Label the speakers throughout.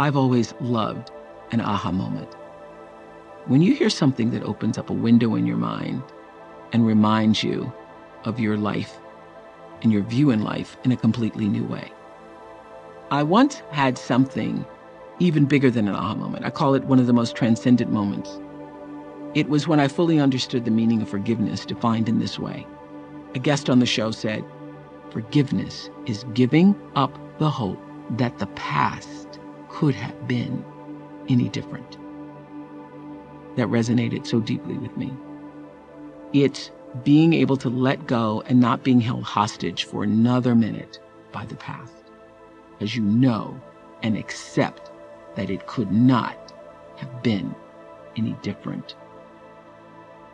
Speaker 1: I've always loved an aha moment. When you hear something that opens up a window in your mind and reminds you of your life and your view in life in a completely new way. I once had something even bigger than an aha moment. I call it one of the most transcendent moments. It was when I fully understood the meaning of forgiveness defined in this way. A guest on the show said, "Forgiveness is giving up the hope that the past could have been any different." That resonated so deeply with me. It's being able to let go and not being held hostage for another minute by the past, as you know and accept that it could not have been any different.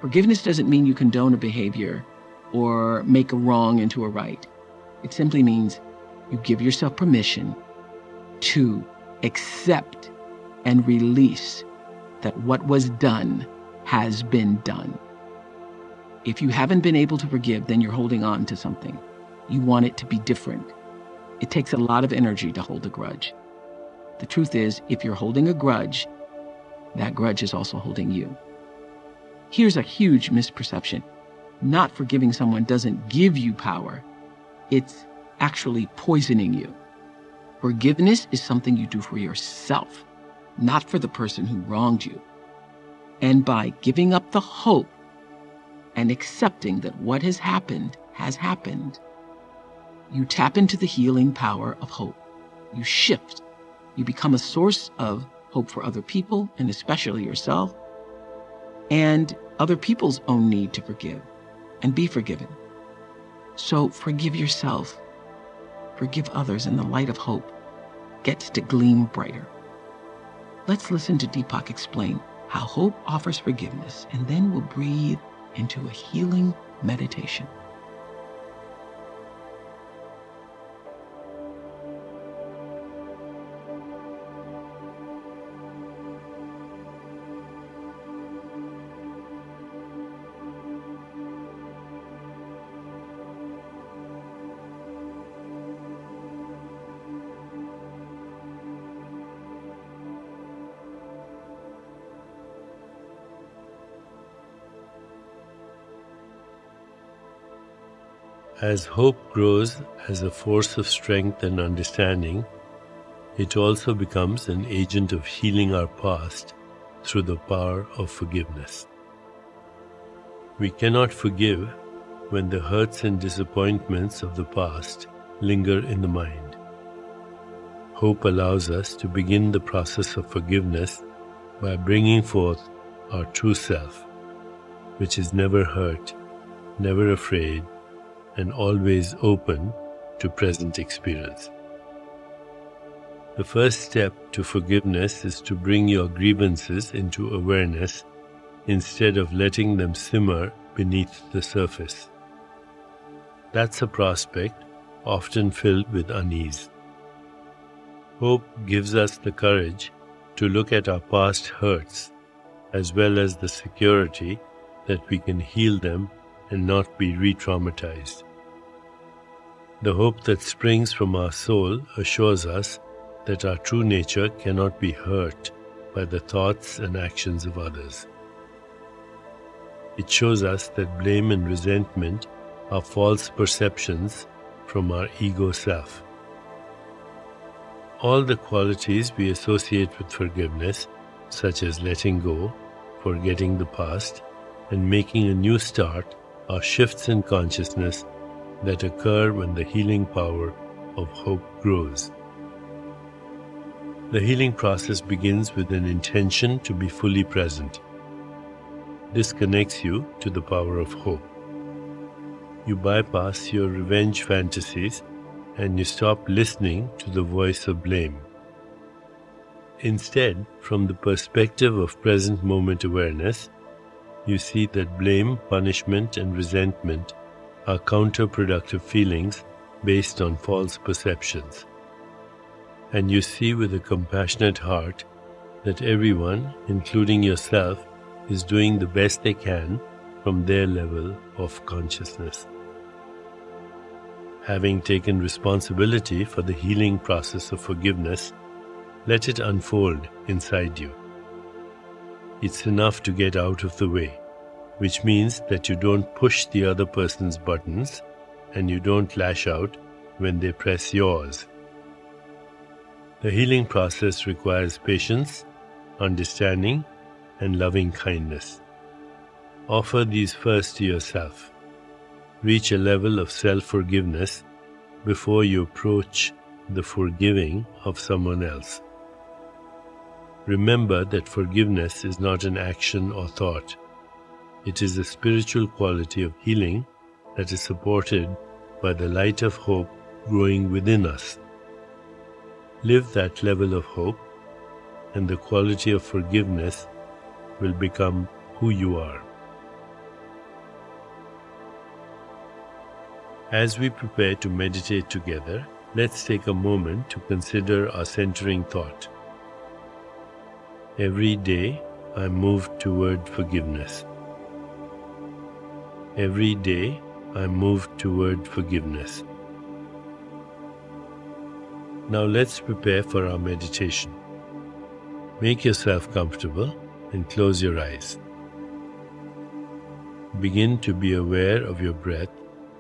Speaker 1: Forgiveness doesn't mean you condone a behavior or make a wrong into a right. It simply means you give yourself permission to accept and release that what was done has been done. If you haven't been able to forgive, then you're holding on to something. You want it to be different. It takes a lot of energy to hold a grudge. The truth is, if you're holding a grudge, that grudge is also holding you. Here's a huge misperception. Not forgiving someone doesn't give you power. It's actually poisoning you. Forgiveness is something you do for yourself, not for the person who wronged you. And by giving up the hope and accepting that what has happened, you tap into the healing power of hope. You shift. You become a source of hope for other people, and especially yourself, and other people's own need to forgive and be forgiven. So forgive yourself. Forgive others, and the light of hope gets to gleam brighter. Let's listen to Deepak explain how hope offers forgiveness, and then we'll breathe into a healing meditation.
Speaker 2: As hope grows as a force of strength and understanding, it also becomes an agent of healing our past through the power of forgiveness. We cannot forgive when the hurts and disappointments of the past linger in the mind. Hope allows us to begin the process of forgiveness by bringing forth our true self, which is never hurt, never afraid, and always open to present experience. The first step to forgiveness is to bring your grievances into awareness instead of letting them simmer beneath the surface. That's a prospect often filled with unease. Hope gives us the courage to look at our past hurts, as well as the security that we can heal them and not be re-traumatized. The hope that springs from our soul assures us that our true nature cannot be hurt by the thoughts and actions of others. It shows us that blame and resentment are false perceptions from our ego self. All the qualities we associate with forgiveness, such as letting go, forgetting the past, and making a new start, are shifts in consciousness that occur when the healing power of hope grows. The healing process begins with an intention to be fully present. This connects you to the power of hope. You bypass your revenge fantasies and you stop listening to the voice of blame. Instead, from the perspective of present moment awareness, you see that blame, punishment, and resentment are counterproductive feelings based on false perceptions. And you see with a compassionate heart that everyone, including yourself, is doing the best they can from their level of consciousness. Having taken responsibility for the healing process of forgiveness, Let it unfold inside you. It's enough to get out of the way, which means that you don't push the other person's buttons and you don't lash out when they press yours. The healing process requires patience, understanding, and loving kindness. Offer these first to yourself. Reach a level of self-forgiveness before you approach the forgiving of someone else. Remember that forgiveness is not an action or thought. It is a spiritual quality of healing that is supported by the light of hope growing within us. Live that level of hope, and the quality of forgiveness will become who you are. As we prepare to meditate together, let's take a moment to consider our centering thought. Every day, I move toward forgiveness. Every day, I move toward forgiveness. Now let's prepare for our meditation. Make yourself comfortable and close your eyes. Begin to be aware of your breath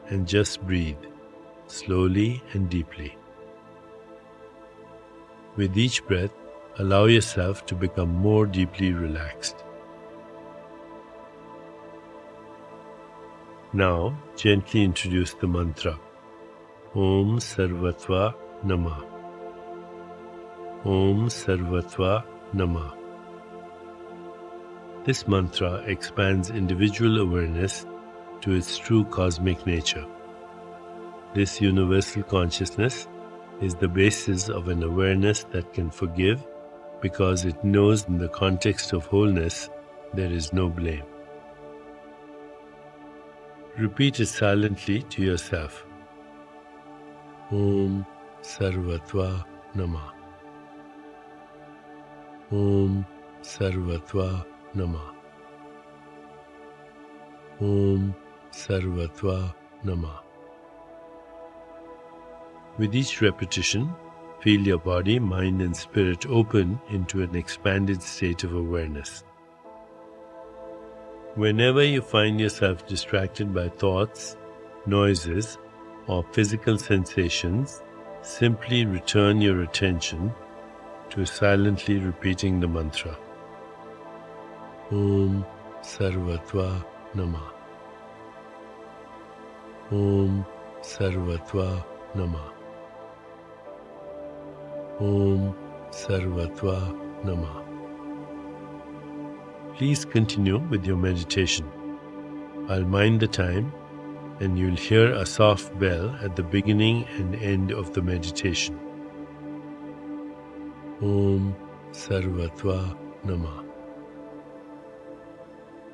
Speaker 2: and just breathe, slowly and deeply. With each breath, allow yourself to become more deeply relaxed. Now, gently introduce the mantra, Om Sarvatva Namah. Om Sarvatva Namah. This mantra expands individual awareness to its true cosmic nature. This universal consciousness is the basis of an awareness that can forgive because it knows in the context of wholeness there is no blame. Repeat it silently to yourself. Om Sarvatva Namah. Om Sarvatva Namah. Om Sarvatva Namah. With each repetition, feel your body, mind and spirit open into an expanded state of awareness. Whenever you find yourself distracted by thoughts, noises, or physical sensations, simply return your attention to silently repeating the mantra. Om Sarvatva Namah. Om Sarvatva Namah. Om Sarvatva Namah. Please continue with your meditation. I'll mind the time and you'll hear a soft bell at the beginning and end of the meditation. Om Sarvatva Namah.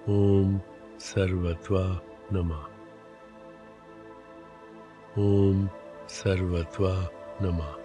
Speaker 2: Om Sarvatva Namah. Om Sarvatva Namah.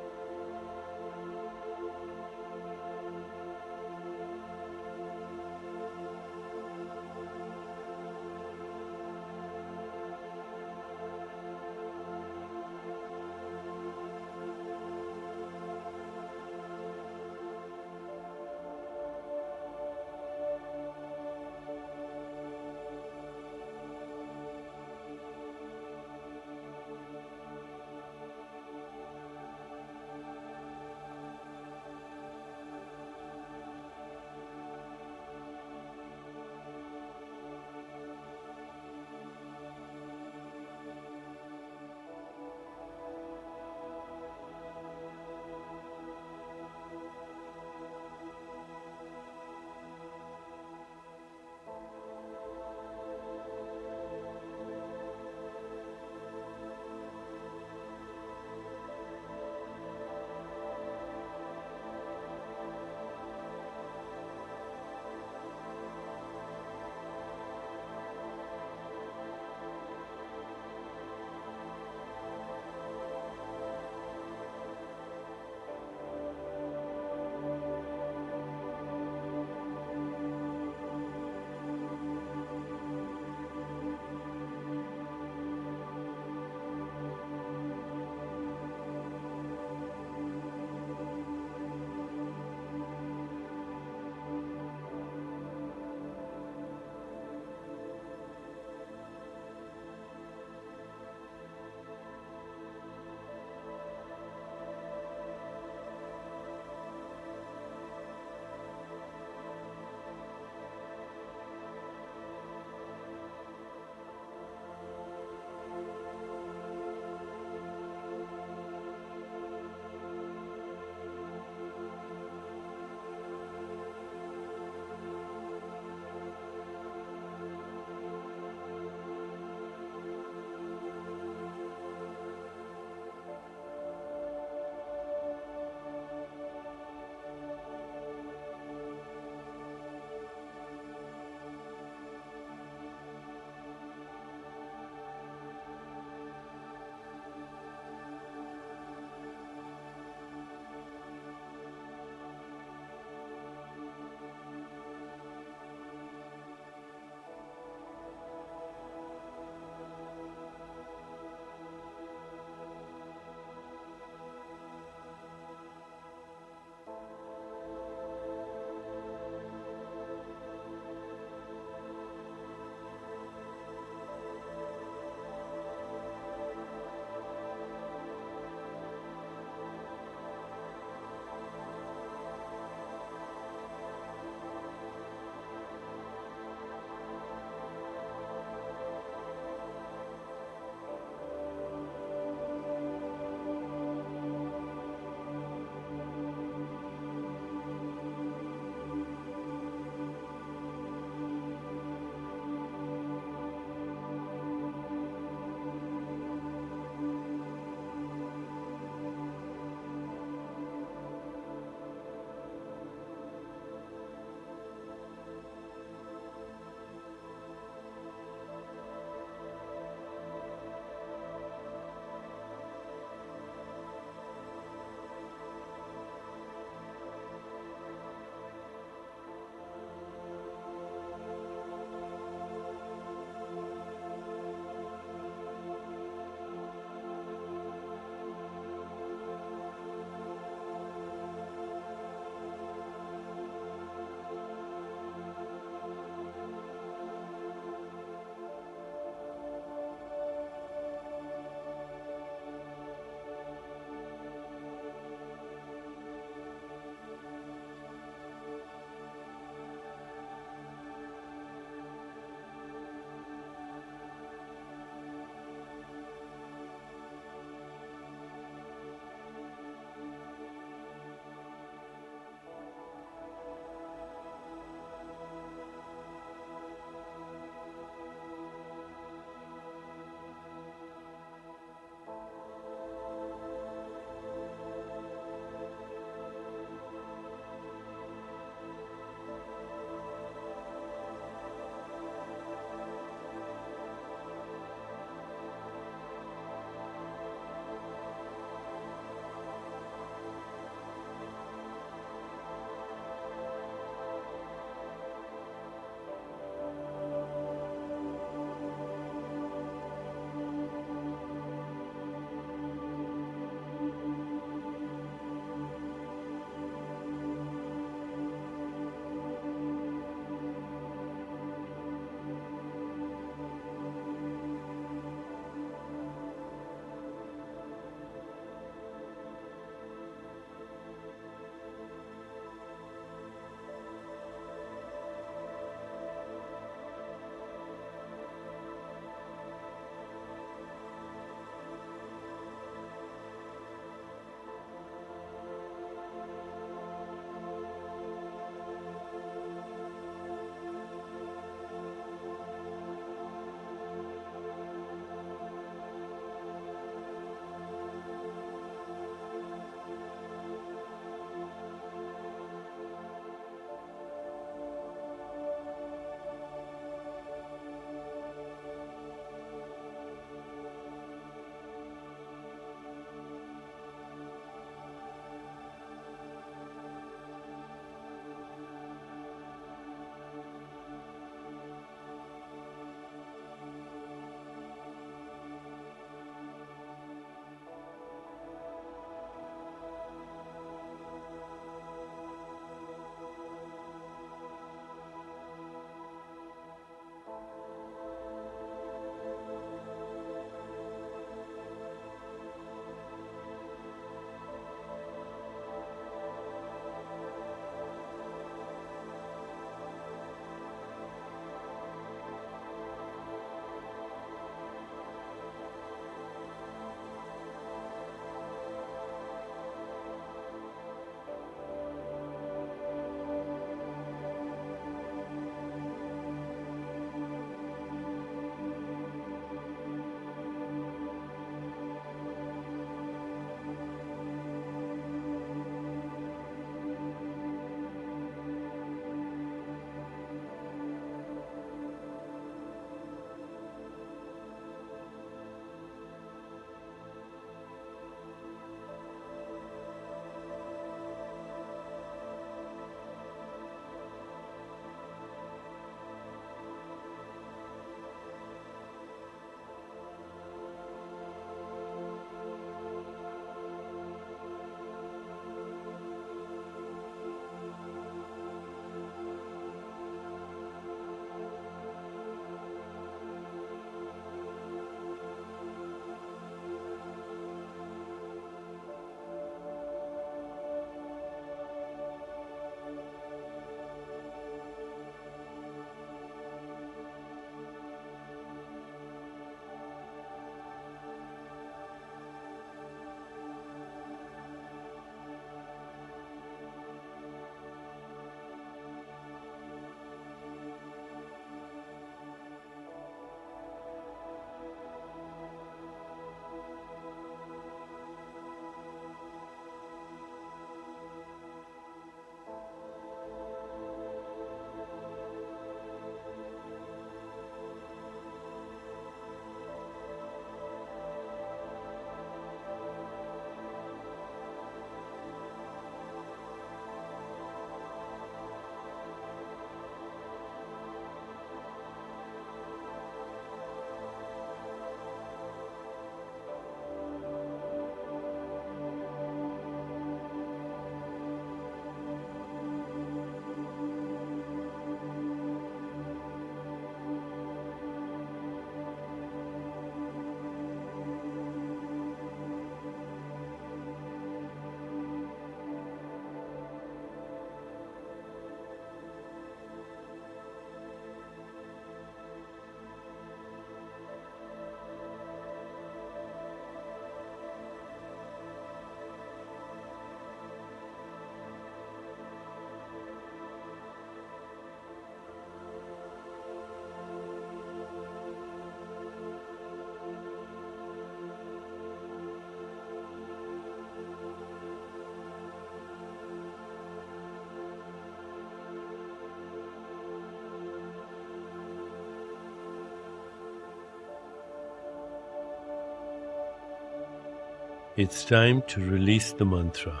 Speaker 2: It's time to release the mantra.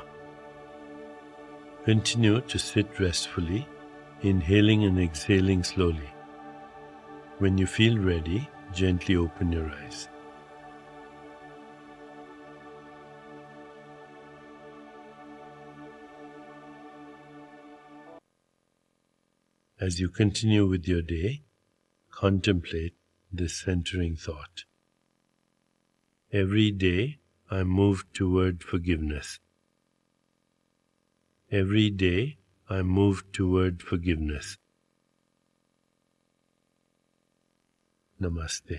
Speaker 2: Continue to sit restfully, inhaling and exhaling slowly. When you feel ready, gently open your eyes. As you continue with your day, contemplate this centering thought. Every day I move toward forgiveness. Every day I move toward forgiveness. Namaste.